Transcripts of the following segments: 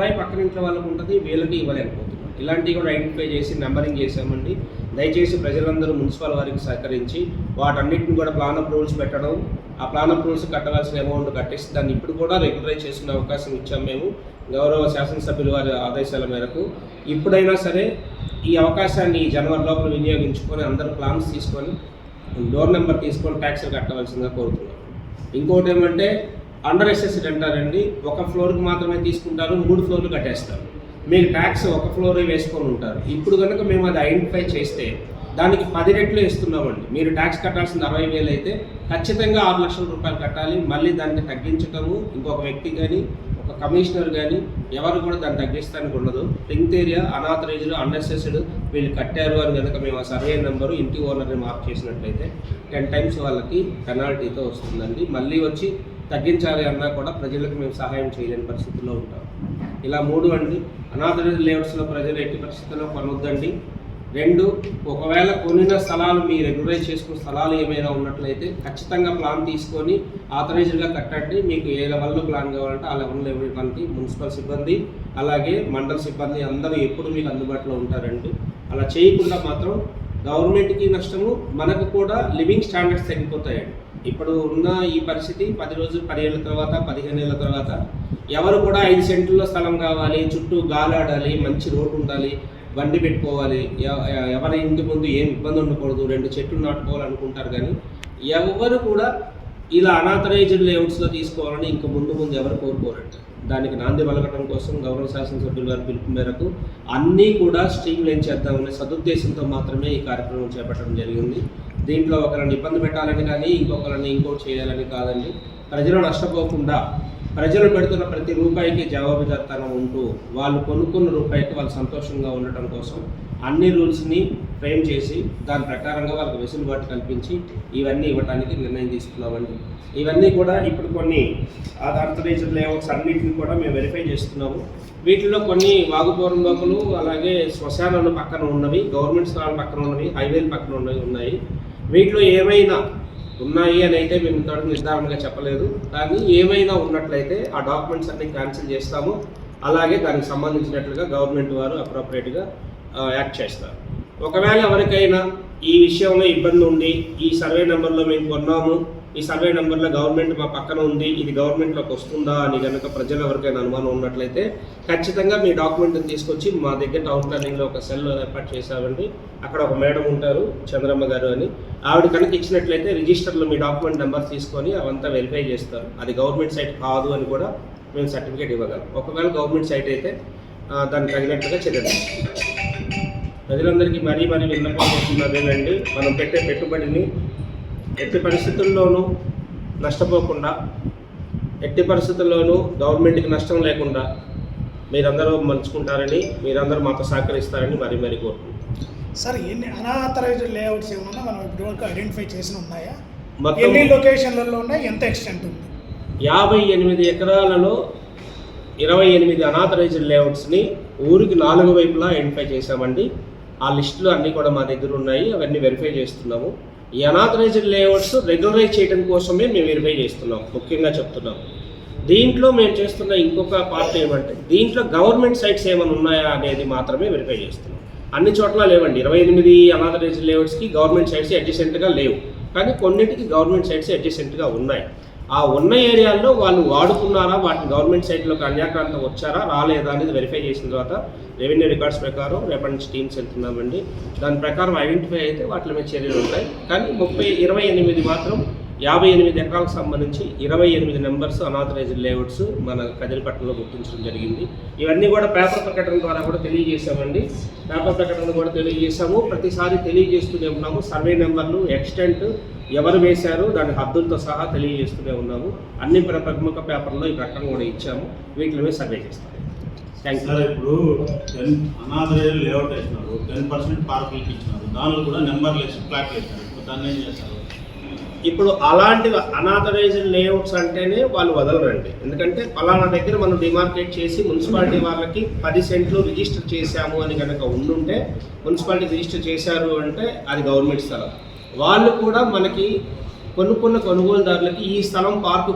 రూపాయి పక్కన ఇంట్లో వాళ్ళకు ఉంటుంది, వీళ్ళకి ఇవ్వలేకపోతున్నాం. ఇలాంటివి కూడా ఐడెంటిఫై చేసి నెంబరింగ్ చేసామండి. దయచేసి ప్రజలందరూ మున్సిపల్ వారికి సహకరించి వాటన్నిటిని కూడా ప్లాన్ ఆఫ్ రూల్స్ పెట్టడం, ఆ ప్లాన్ ఆఫ్ రూల్స్ కట్టవలసిన అమౌంట్ కట్టేసి దాన్ని ఇప్పుడు కూడా రెగ్యులరైజ్ చేసుకునే అవకాశం ఇచ్చాం మేము గౌరవ శాసనసభ్యుల వారి ఆదేశాల మేరకు. ఇప్పుడైనా సరే ఈ అవకాశాన్ని జనవరి లోపల వినియోగించుకొని అందరూ ప్లాన్స్ తీసుకొని డోర్ నెంబర్ తీసుకొని ట్యాక్స్లు కట్టవలసిందిగా కోరుతున్నాం. ఇంకోటి ఏమంటే అండర్ అసెస్డ్ అంటారండి, ఒక ఫ్లోర్కి మాత్రమే తీసుకుంటారు, 3 ఫ్లోర్లు కట్టేస్తారు. మీకు ట్యాక్స్ ఒక ఫ్లోరే వేసుకొని ఉంటారు. ఇప్పుడు కనుక మేము అది ఐడెంటిఫై చేస్తే దానికి 10 రెట్లు ఇస్తున్నామండి. మీరు ట్యాక్స్ కట్టాల్సిన 60,000 అయితే ఖచ్చితంగా 6 లక్షల రూపాయలు కట్టాలి. మళ్ళీ దాన్ని తగ్గించటము ఇంకొక వ్యక్తి కానీ ఒక కమిషనర్ కానీ ఎవరు కూడా దాన్ని తగ్గిస్తానికి ఉండదు. రింగ్ ఏరియా అనాథరైజ్డ్ అన్అసెస్డ్ వీళ్ళు కట్టారు అని కనుక మేము ఆ సర్వే నెంబరు ఇంటి ఓనర్ని మార్క్ చేసినట్లయితే 10 టైమ్స్ వాళ్ళకి పెనాల్టీతో వస్తుందండి. మళ్ళీ వచ్చి తగ్గించాలి అన్నా కూడా ప్రజలకు మేము సహాయం చేయలేని పరిస్థితుల్లో ఉంటాం. ఇలా 3 అండి. అనాథరైజ్డ్ లేఅవుట్స్లో ప్రజలు ఎట్టి పరిస్థితుల్లో కొనొద్దండి. 2, ఒకవేళ కొనిన స్థలాలు మీ రెగ్యులరైజ్ చేసుకున్న స్థలాలు ఏమైనా ఉన్నట్లయితే ఖచ్చితంగా ప్లాన్ తీసుకొని ఆథరైజ్డ్గా కట్టండి. మీకు ఏ లెవెల్లో ప్లాన్ కావాలంటే ఆ లెవెల్లో ఇవ్వడానికి మున్సిపల్ సిబ్బంది అలాగే మండల సిబ్బంది అందరూ ఎప్పుడు మీకు అందుబాటులో ఉంటారండి. అలా చేయకుండా మాత్రం గవర్నమెంట్కి నష్టము, మనకు కూడా లివింగ్ స్టాండర్డ్స్ తగ్గిపోతాయండి. ఇప్పుడు ఉన్న ఈ పరిస్థితి 10 రోజులు 10 ఏళ్ళ తర్వాత 15 ఏళ్ళ తర్వాత ఎవరు కూడా 5 సెంట్లలో స్థలం కావాలి, చుట్టూ గాలాడాలి, మంచి రోడ్డు ఉండాలి, బండి పెట్టుకోవాలి, ఎవరి ఇంటి ముందు ఏం ఇబ్బంది ఉండకూడదు, 2 చెట్లు నాటుకోవాలనుకుంటారు. కానీ ఎవరు కూడా ఇలా అనాథరైజ్డ్ లేఅవుట్స్లో తీసుకోవాలని ఇంక ముందు ఎవరు కోరుకోరండి. దానికి నాంది పలకడం కోసం గౌరవ శాసనసభ్యుల గారి పిలుపు మేరకు అన్నీ కూడా స్ట్రీమ్ లైన్ చేద్దామనే సదుద్దేశంతో మాత్రమే ఈ కార్యక్రమం చేపట్టడం జరిగింది. దీంట్లో ఒకరిని ఇబ్బంది పెట్టాలని కానీ ఇంకొకరిని ఇంకోటి చేయాలని కాదండి. ప్రజలు నష్టపోకుండా ప్రజలు పెడుతున్న ప్రతి రూపాయికి జవాబుదారితనం ఉంటూ వాళ్ళు కొనుక్కున్న రూపాయికి వాళ్ళు సంతోషంగా ఉండటం కోసం అన్ని రూల్స్ని ఫ్రేమ్ చేసి దాని ప్రకారంగా వాళ్ళకి వెసులుబాటు కల్పించి ఇవన్నీ ఇవ్వడానికి నిర్ణయం తీసుకున్నామండి. ఇవన్నీ కూడా ఇప్పుడు కొన్ని అనాథరైజ్డ్ లేఅవుట్స్ అన్నింటిని కూడా మేము వెరిఫై చేస్తున్నాము. వీటిలో కొన్ని వాగుపోరంలోకులు అలాగే శ్మశానాలు పక్కన ఉన్నవి, గవర్నమెంట్ స్థలాల పక్కన ఉన్నవి, హైవేల పక్కన ఉన్నవి ఉన్నాయి. వీటిలో ఏమైనా ఉన్నాయి అని అయితే మేము ఇంతవరకు నిర్ధారణగా చెప్పలేదు. కానీ ఏమైనా ఉన్నట్లయితే ఆ డాక్యుమెంట్స్ అన్ని క్యాన్సిల్ చేస్తాము. అలాగే దానికి సంబంధించినట్లుగా గవర్నమెంట్ వారు అప్రోప్రియేట్గా యాక్ట్ చేస్తారు. ఒకవేళ ఎవరికైనా ఈ విషయంలో ఇబ్బంది ఉండి ఈ సర్వే నెంబర్లో మేము కొన్నాము, ఈ సర్వే నెంబర్లో గవర్నమెంట్ మా పక్కన ఉంది, ఇది గవర్నమెంట్లోకి వస్తుందా అని కనుక ప్రజలు ఎవరికైనా అనుమానం ఉన్నట్లయితే ఖచ్చితంగా మీ డాక్యుమెంట్ని తీసుకొచ్చి మా దగ్గర టౌన్ ప్లానింగ్లో ఒక సెల్ ఏర్పాటు చేశామండి. అక్కడ ఒక మేడం ఉంటారు, చంద్రమ్మ గారు అని. ఆవిడ కనుక ఇచ్చినట్లయితే రిజిస్టర్లో మీ డాక్యుమెంట్ నెంబర్ తీసుకొని అవంతా వెరిఫై చేస్తారు. అది గవర్నమెంట్ సైట్ కాదు అని కూడా మేము సర్టిఫికేట్ ఇవ్వగలం. ఒకవేళ గవర్నమెంట్ సైట్ అయితే దానికి తగినట్టుగా చర్యలు. ప్రజలందరికీ మరీ విన్నపం చేస్తున్నదేనండి, మనం పెట్టే పెట్టుబడిని ఎట్టి పరిస్థితుల్లోనూ నష్టపోకుండా, ఎట్టి పరిస్థితుల్లోనూ గవర్నమెంట్కి నష్టం లేకుండా మీరందరూ మలుచుకుంటారని, మీరందరూ మాతో సహకరిస్తారని మరీ కోరుకుంటున్నాం. సార్, ఎన్ని అనాథరైజ్డ్ లేఅవుట్స్ ఏమన్నా మనం ఇప్పటివరకు ఐడెంటిఫై చేసి ఉన్నాయా? ఎన్ని లొకేషన్లలో ఉన్నాయి? ఎంత ఎక్స్టెంట్ ఉంది? 58 ఎకరాలలో 28 అనాథరైజ్డ్ లేఅవుట్స్ని ఊరికి 4 వైపులా ఐడెంటిఫై చేశామండి. ఆ లిస్టులు అన్నీ కూడా మా దగ్గర ఉన్నాయి, అవన్నీ వెరిఫై చేస్తున్నాము. ఈ అనాథరైజ్డ్ లేఅవుట్స్ రెగ్యులరైజ్ చేయడం కోసమే మేము వెరిఫై చేస్తున్నాం. ముఖ్యంగా చెప్తున్నాం, దీంట్లో మేము చేస్తున్న ఇంకొక పార్ట్ ఏమంటే దీంట్లో గవర్నమెంట్ సైట్స్ ఏమైనా ఉన్నాయా అనేది మాత్రమే వెరిఫై చేస్తున్నాం. అన్ని చోట్ల లేవండి. 28 అనాథరైజ్డ్ లేఅవుట్స్కి గవర్నమెంట్ సైట్స్ అడ్జసెంట్గా లేవు, కానీ కొన్నిటికి గవర్నమెంట్ సైట్స్ అడ్జసెంట్గా ఉన్నాయి. ఆ ఉన్న ఏరియాల్లో వాళ్ళు వాడుకున్నారా, వాటిని గవర్నమెంట్ సైట్లోకి అన్యాక్రాంతం వచ్చారా రాలేదా అనేది వెరిఫై చేసిన తర్వాత రెవెన్యూ రికార్డ్స్ ప్రకారం రేపటి నుంచి టీమ్స్ వెళ్తున్నామండి. దాని ప్రకారం ఐడెంటిఫై అయితే వాటి మీద చర్యలు ఉంటాయి. కానీ 28 మాత్రం 58 ఎకరాలకు సంబంధించి 28 నెంబర్స్ అనాథరైజ్డ్ లేఅవుట్స్ మన కదిరిపట్నంలో గుర్తించడం జరిగింది. ఇవన్నీ కూడా పేపర్ ప్రకటన ద్వారా కూడా తెలియజేశామండి. పేపర్ ప్రకటన కూడా తెలియజేశాము, ప్రతిసారి తెలియజేస్తూనే ఉన్నాము. సర్వే నెంబర్లు, ఎక్స్టెంట్, ఎవరు వేశారు, దాని హద్దులతో సహా తెలియజేస్తూనే ఉన్నాము. అన్ని ప్రముఖ పేపర్లో ఈ ప్రకటన కూడా ఇచ్చాము. వీటి మీద సర్వే చేస్తాము. Thank you. ఇప్పుడు అనాథరైజ్డ్ లేఅవుట్ వేసినారు, 10% పార్కులకి ఇచ్చినారు, దానిలో కూడా నెంబర్లు వేసి ప్లాట్లు వేసినారు. దాన్ని ఏం చేస్తారు? ఇప్పుడు అలాంటి అనాథరైజ్డ్ లేఅవుట్స్ అంటేనే వాళ్ళు వదలరండి. ఎందుకంటే ఫలానా దగ్గర మనం డిమార్కేట్ చేసి మున్సిపాలిటీ వాళ్ళకి 10 సెంట్లు రిజిస్టర్ చేశాము అని కనుక ఉండుంటే, మున్సిపాలిటీ రిజిస్టర్ చేశారు అంటే అది గవర్నమెంట్ స్థలం. వాళ్ళు కూడా మనకి కొనుక్కున్న కొనుగోలుదారులకి ఈ స్థలం పార్కు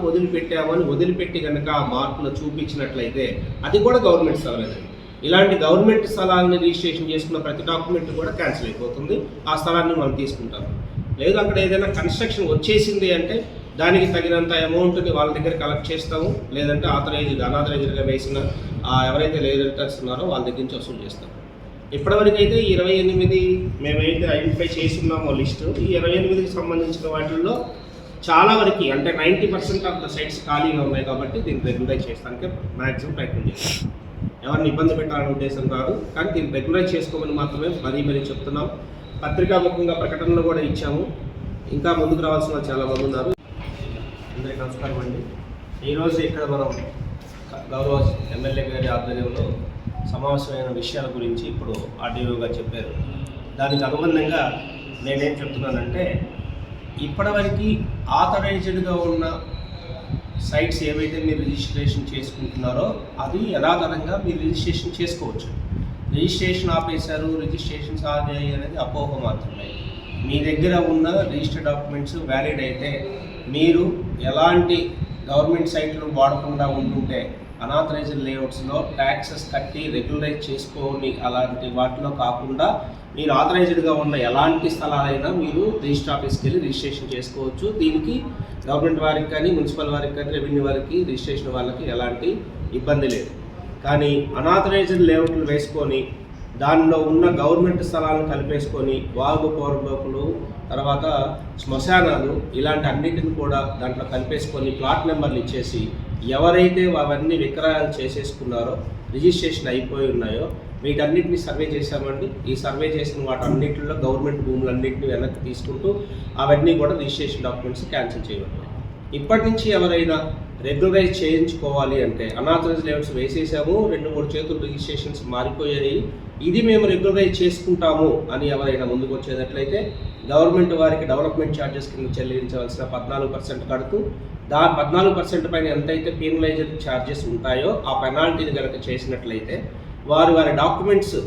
వదిలిపెట్టి కనుక ఆ మార్కులు చూపించినట్లయితే అది కూడా గవర్నమెంట్ స్థలమేనండి. ఇలాంటి గవర్నమెంట్ స్థలాన్ని రిజిస్ట్రేషన్ చేసుకున్న ప్రతి డాక్యుమెంట్ కూడా క్యాన్సిల్ అయిపోతుంది. ఆ స్థలాన్ని మనం తీసుకుంటాం. లేదు అక్కడ ఏదైనా కన్స్ట్రక్షన్ వచ్చేసింది అంటే దానికి తగినంత అమౌంట్ని వాళ్ళ దగ్గర కలెక్ట్ చేస్తాము. లేదంటే అనాథరైజ్డ్గా వేసిన ఎవరైతే లేజర్టర్స్ ఉన్నారో వాళ్ళ దగ్గర నుంచి వసూలు చేస్తాము. ఇప్పటివరకు అయితే ఈ 28 మేమైతే ఐడెంటిఫై చేస్తున్నామో లిస్టు, ఈ 28కి సంబంధించిన వాటిల్లో చాలా వరకు అంటే 90% ఆఫ్ ద సైట్స్ ఖాళీగా ఉన్నాయి. కాబట్టి దీన్ని రెగ్యులరైజ్ చేయడానికి మ్యాక్సిమం ప్రయత్నం చేస్తాం. ఎవరిని ఇబ్బంది పెట్టాలనే ఉద్దేశం కాదు, కానీ దీన్ని రెగ్యులరైజ్ చేసుకోమని మాత్రమే మరీ చెప్తున్నాం. పత్రికాముఖంగా ప్రకటనలు కూడా ఇచ్చాము. ఇంకా ముందుకు రావాల్సిన వాళ్ళు చాలామంది ఉన్నారు. అందరికీ నమస్కారం అండి. ఈరోజు ఇక్కడ మనం గౌరవ ఎమ్మెల్యే గారి ఆధ్వర్యంలో సమావేశమైన విషయాల గురించి ఇప్పుడు ఆర్డీఓ గారు చెప్పారు. దానికి అనుబంధంగా నేనేం చెప్తున్నానంటే, ఇప్పటివరకు ఆథరైజ్డ్గా ఉన్న సైట్స్ ఏవైతే మీరు రిజిస్ట్రేషన్ చేసుకుంటున్నారో అది యథాతథంగా మీరు రిజిస్ట్రేషన్ చేసుకోవచ్చు. రిజిస్ట్రేషన్ ఆపేశారు, రిజిస్ట్రేషన్స్ ఆగాయి అనేది అపోహ మాత్రమే. మీ దగ్గర ఉన్న రిజిస్టర్డ్ డాక్యుమెంట్స్ వ్యాలిడ్ అయితే మీరు ఎలాంటి గవర్నమెంట్ సైట్లు వాడకుండా ఉంటుంటే అనాథరైజ్డ్ లేఅవుట్స్లో ట్యాక్సెస్ కట్టి రెగ్యులరైజ్ చేసుకొని అలాంటి వాటిలో కాకుండా మీరు ఆథరైజ్డ్గా ఉన్న ఎలాంటి స్థలాలైనా మీరు రిజిస్టర్ ఆఫీస్కి వెళ్ళి రిజిస్ట్రేషన్ చేసుకోవచ్చు. దీనికి గవర్నమెంట్ వారికి కానీ, మున్సిపల్ వారికి కానీ, రెవెన్యూ వారికి, రిజిస్ట్రేషన్ వాళ్ళకి ఎలాంటి ఇబ్బంది లేదు. కానీ అనాథరైజ్డ్ లేఅవుట్లు వేసుకొని దానిలో ఉన్న గవర్నమెంట్ స్థలాలను కలిపేసుకొని వాగు పోరబోకులు, తర్వాత శ్మశానాలు ఇలాంటి అన్నిటిని కూడా దాంట్లో కలిపేసుకొని ప్లాట్ నెంబర్లు ఇచ్చేసి ఎవరైతే అవన్నీ విక్రయాలు చేసేసుకున్నారో, రిజిస్ట్రేషన్ అయిపోయి ఉన్నాయో వీటన్నిటిని సర్వే చేశామండి. ఈ సర్వే చేసిన వాటన్నిటిలో గవర్నమెంట్ భూములన్నింటినీ వెనక్కి తీసుకుంటూ అవన్నీ కూడా రిజిస్ట్రేషన్ డాక్యుమెంట్స్ క్యాన్సిల్ చేయబడ్డాయి. ఇప్పటి నుంచి ఎవరైనా రెగ్యులరైజ్ చేయించుకోవాలి అంటే అనాథరైజ్డ్ లేఅవుట్స్ వేసేసాము, 2-3 చేతులు రిజిస్ట్రేషన్స్ మారిపోయాయి, ఇది మేము రెగ్యులరైజ్ చేసుకుంటాము అని ఎవరైనా ముందుకు వచ్చేటట్లయితే గవర్నమెంట్ వారికి డెవలప్మెంట్ ఛార్జెస్ కింద చెల్లించవలసిన 14% కడుతూ 14% పైన ఎంతైతే పీనలైజ్డ్ ఛార్జెస్ ఉంటాయో ఆ పెనాల్టీని కనుక చేసినట్లయితే వారి డాక్యుమెంట్స్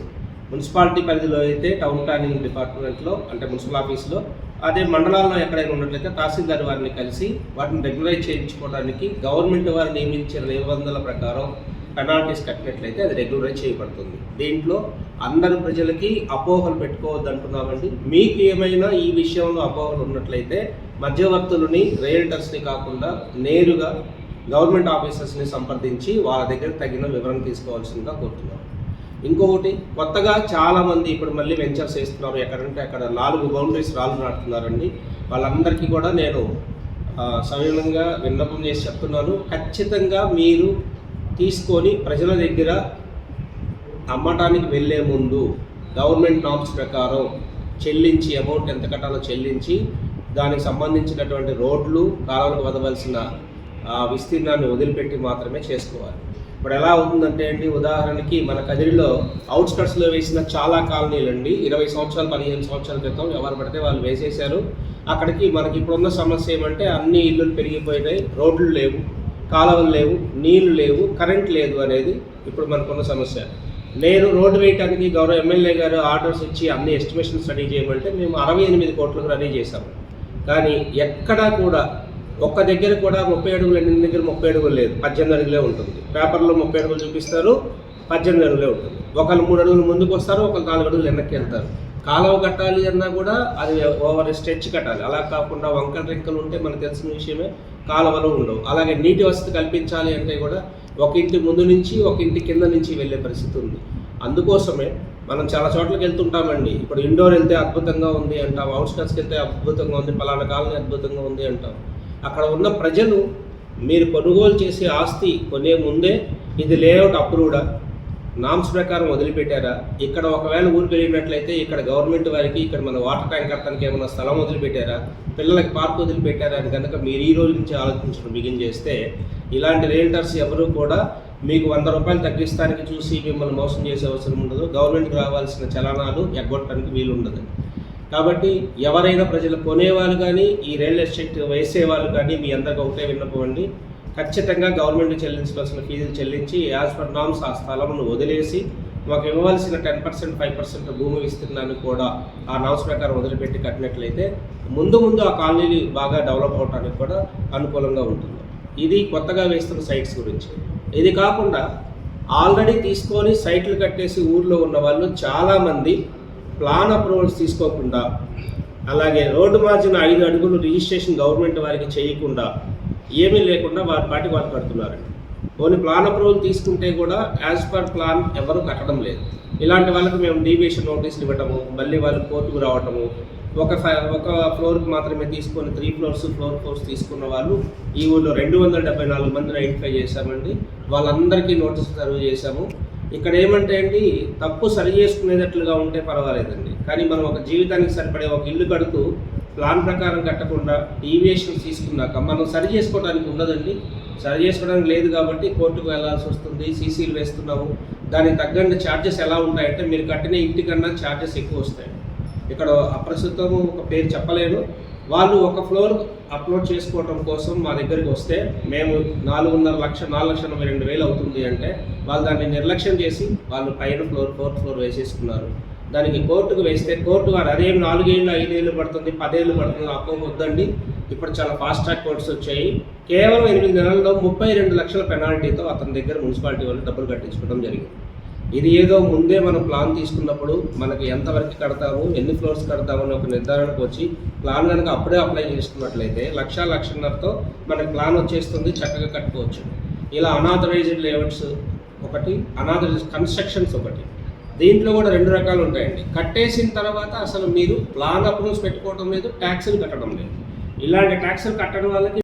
మున్సిపాలిటీ పరిధిలో అయితే టౌన్ ప్లానింగ్ డిపార్ట్మెంట్లో అంటే మున్సిపల్ ఆఫీస్లో, అదే మండలాల్లో ఎక్కడైనా ఉన్నట్లయితే తహసీల్దార్ వారిని కలిసి వాటిని రెగ్యులరైజ్ చేయించుకోవడానికి గవర్నమెంట్ వారు నియమించిన నిబంధనల ప్రకారం పెనాల్టీస్ కట్టినట్లయితే అది రెగ్యులరైజ్ చేయబడుతుంది. దీంట్లో అందరు ప్రజలకి అపోహలు పెట్టుకోవద్దు అంటున్నామండి. మీకు ఏమైనా ఈ విషయంలో అపోహలు ఉన్నట్లయితే మధ్యవర్తులని, రియల్టర్స్ని కాకుండా నేరుగా గవర్నమెంట్ ఆఫీసర్స్ని సంప్రదించి వాళ్ళ దగ్గర తగిన వివరణ తీసుకోవాల్సిందిగా కోరుతున్నాం. ఇంకొకటి, కొత్తగా చాలామంది ఇప్పుడు మళ్ళీ వెంచర్స్ వేస్తున్నారు. ఎక్కడంటే అక్కడ 4 బౌండరీస్ రాళ్ళు నాటుతున్నారండి. వాళ్ళందరికీ కూడా నేను సవివరంగా విన్నపం చేసి చెప్తున్నాను. ఖచ్చితంగా మీరు తీసుకొని ప్రజల దగ్గర అమ్మటానికి వెళ్ళే ముందు గవర్నమెంట్ నామ్స్ ప్రకారం చెల్లించి, అమౌంట్ ఎంత కట్టాలో చెల్లించి దానికి సంబంధించినటువంటి రోడ్లు, కాలువలకు వదవలసిన విస్తీర్ణాన్ని వదిలిపెట్టి మాత్రమే చేసుకోవాలి. ఇప్పుడు ఎలా అవుతుందంటే అండి, ఉదాహరణకి మన కదిరిలో అవుట్స్కట్స్లో వేసిన చాలా కాలనీలు అండి 20 సంవత్సరాలు 15 సంవత్సరాల క్రితం ఎవరు పడితే వాళ్ళు వేసేశారు. అక్కడికి మనకి ఇప్పుడున్న సమస్య ఏమంటే అన్ని ఇల్లులు పెరిగిపోయినాయి, రోడ్లు లేవు, కాలువలు లేవు, నీళ్లు లేవు, కరెంట్ లేదు అనేది ఇప్పుడు మనకున్న సమస్య. నేను రోడ్డు వేయడానికి గౌరవ ఎమ్మెల్యే గారు ఆర్డర్స్ ఇచ్చి అన్ని ఎస్టిమేషన్ స్టడీ చేయమంటే మేము 68 కోట్లకు రెడీ చేశాము. కానీ ఎక్కడా కూడా ఒక్క దగ్గర కూడా 30 అడుగులు, ఎన్ని దగ్గర 30 అడుగులు లేదు, 18 అడుగులే ఉంటుంది. పేపర్లో 30 అడుగులు చూపిస్తారు, 18 అడుగులే ఉంటుంది. ఒకళ్ళు 3 అడుగులు ముందుకు వస్తారు, ఒకళ్ళు 4 అడుగులు వెనక్కి వెళ్తారు. కాలువ కట్టాలి అన్నా కూడా అది ఓవర్ స్ట్రెచ్ కట్టాలి. అలా కాకుండా వంకల రెక్కలు ఉంటే మనకు తెలిసిన విషయమే, కాలువలు ఉండవు. అలాగే నీటి వసతి కల్పించాలి అంటే కూడా ఒక ఇంటి ముందు నుంచి ఒక ఇంటి కింద నుంచి వెళ్ళే పరిస్థితి ఉంది. అందుకోసమే మనం చాలా చోట్లకి వెళ్తుంటామండి. ఇప్పుడు ఇండోర్ వెళ్తే అద్భుతంగా ఉంది అంటాం, అవుట్స్కట్స్కి వెళ్తే అద్భుతంగా ఉంది, పలానా కాలనీ అద్భుతంగా ఉంది అంటాం. అక్కడ ఉన్న ప్రజలు మీరు కొనుగోలు చేసే ఆస్తి కొనే ముందే ఇది లేఅవుట్ అప్రూవ్డా, నామ్స్ ప్రకారం వదిలిపెట్టారా, ఇక్కడ ఒకవేళ ఊరు పెరిగినట్లయితే ఇక్కడ గవర్నమెంట్ వారికి ఇక్కడ మన వాటర్ ట్యాంక్ కట్టడానికి ఏమైనా స్థలం వదిలిపెట్టారా, పిల్లలకి పార్క్ వదిలిపెట్టారా అని కనుక మీరు ఈ రోజు నుంచి ఆలోచించడం బిగిన్ చేస్తే ఇలాంటి రియల్టర్స్ ఎవరు కూడా మీకు 100 రూపాయలు తగ్గిస్తానికి చూసి మిమ్మల్ని మోసం చేసే అవసరం ఉండదు. గవర్నమెంట్కి రావాల్సిన చలనాలు ఎగ్గొట్టడానికి వీలు ఉండదు. కాబట్టి ఎవరైనా ప్రజలు కొనేవాళ్ళు కానీ ఈ రియల్ ఎస్టేట్ వేసేవాళ్ళు కానీ మీ అందరికీ ఒకటే విన్నపండి, ఖచ్చితంగా గవర్నమెంట్ చెల్లించవలసిన ఫీజులు చెల్లించి యాజ్ పర్ నామ్స్ ఆ స్థలంను వదిలేసి మాకు ఇవ్వవలసిన 10%, 5% భూమి విస్తీర్ణాన్ని కూడా ఆ నామ్స్ ప్రకారం వదిలిపెట్టి కట్టినట్లయితే ముందు ముందు ఆ కాలనీ బాగా డెవలప్ అవడానికి కూడా అనుకూలంగా ఉంటుంది. ఇది కొత్తగా వేస్తున్న సైట్స్ గురించి. ఇది కాకుండా ఆల్రెడీ తీసుకొని సైట్లు కట్టేసి ఊర్లో ఉన్న వాళ్ళు చాలామంది ప్లాన్ అప్రూవల్స్ తీసుకోకుండా, అలాగే రోడ్డు మార్జిన 5 అడుగులు రిజిస్ట్రేషన్ గవర్నమెంట్ వారికి చేయకుండా, ఏమీ లేకుండా వారి పాటికి వాళ్ళు కడుతున్నారండి. ఓన్లీ ప్లాన్ అప్రూవల్ తీసుకుంటే కూడా యాజ్ పర్ ప్లాన్ ఎవరు కట్టడం లేదు. ఇలాంటి వాళ్ళకి మేము డీవియేషన్ నోటీసులు ఇవ్వటము, మళ్ళీ వాళ్ళు కోర్టుకు రావటము, ఒక ఫ్లోర్కి మాత్రమే తీసుకొని 3 ఫ్లోర్స్ 4 ఫ్లోర్స్ తీసుకున్న వాళ్ళు ఈ ఊళ్ళో 274 మందిని ఐడెంటిఫై చేశామండి. వాళ్ళందరికీ నోటీసులు సర్వ్ చేశాము. ఇక్కడ ఏమంటే అండి, తప్పు సరి చేసుకునేటట్లుగా ఉంటే పర్వాలేదండి, కానీ మనం ఒక జీవితానికి సరిపడే ఒక ఇల్లు కడుతూ ప్లాన్ ప్రకారం కట్టకుండా డీవియేషన్ తీసుకున్నాక మనం సరి చేసుకోవడానికి ఉండదండి. సరి చేసుకోవడానికి లేదు కాబట్టి కోర్టుకు వెళ్ళాల్సి వస్తుంది. సీసీలు వేస్తున్నాము, దానికి తగ్గండి ఛార్జెస్ ఎలా ఉంటాయంటే మీరు కట్టిన ఇంటికన్నా ఛార్జెస్ ఎక్కువ వస్తాయి. ఇక్కడ ప్రస్తుతం ఒక పేరు చెప్పలేను, వాళ్ళు ఒక ఫ్లోర్ అప్లోడ్ చేసుకోవడం కోసం మా దగ్గరికి వస్తే మేము 4.5 లక్షలు 4,82,000 అవుతుంది అంటే వాళ్ళు దాన్ని నిర్లక్ష్యం చేసి వాళ్ళు పైన ఫ్లోర్ 4th ఫ్లోర్ వేసేసుకున్నారు. దానికి కోర్టుకు వేస్తే కోర్టు వారు అదేం 4 ఏళ్ళు 5 ఏళ్ళు పడుతుంది 10 ఏళ్ళు పడుతుంది అప్పవద్దండి. ఇప్పుడు చాలా ఫాస్ట్ ట్రాక్ కోర్ట్స్ వచ్చాయి. కేవలం 8 నెలల్లో 32 లక్షల పెనాల్టీతో అతని దగ్గర మున్సిపాలిటీ వాళ్ళు డబ్బులు కట్టించుకోవడం జరిగింది. ఇది ఏదో ముందే మనం ప్లాన్ తీసుకున్నప్పుడు మనకి ఎంతవరకు కడతాము, ఎన్ని ఫ్లోర్స్ కడతాము అని ఒక నిర్ధారణకు వచ్చి ప్లాన్ కనుక అప్పుడే అప్లై చేసుకున్నట్లయితే 1,00,000-1,50,000తో మనకి ప్లాన్ వచ్చేస్తుంది, చక్కగా కట్టుకోవచ్చు. ఇలా అనాథరైజ్డ్ లేఅవుట్స్ ఒకటి, అనాథరైజ్డ్ కన్స్ట్రక్షన్స్ ఒకటి. దీంట్లో కూడా 2 రకాలు ఉంటాయండి. కట్టేసిన తర్వాత అసలు మీరు ప్లాన్ అప్రూవ్స్ పెట్టుకోవడం లేదు, ట్యాక్సులు కట్టడం లేదు. ఇలాంటి ట్యాక్సులు కట్టడం వాళ్ళకి